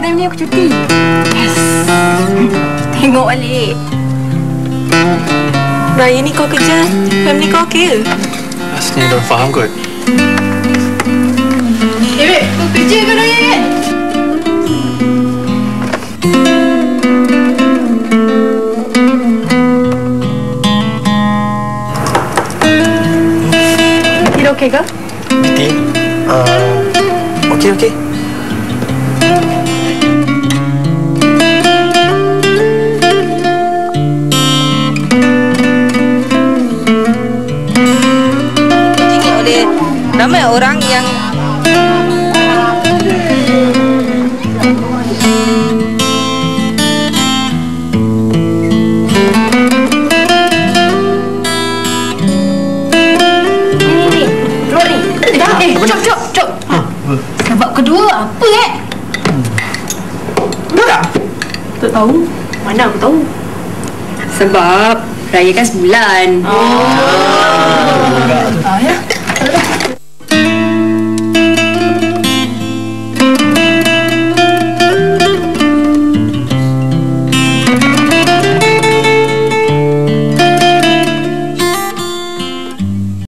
Time ni aku cuti. Yes. Tengok balik. Raya ni kau kerja, family kau okey ke? Aslinya dah faham kot. Beb, kau kerja ke Raya kan? Tidak okey ke? Biti, okey. Ramai orang yang Cop. Sebab kedua apa Betul tak? Tak tahu. Mana aku tahu? Sebab Raya kan sebulan. Ya.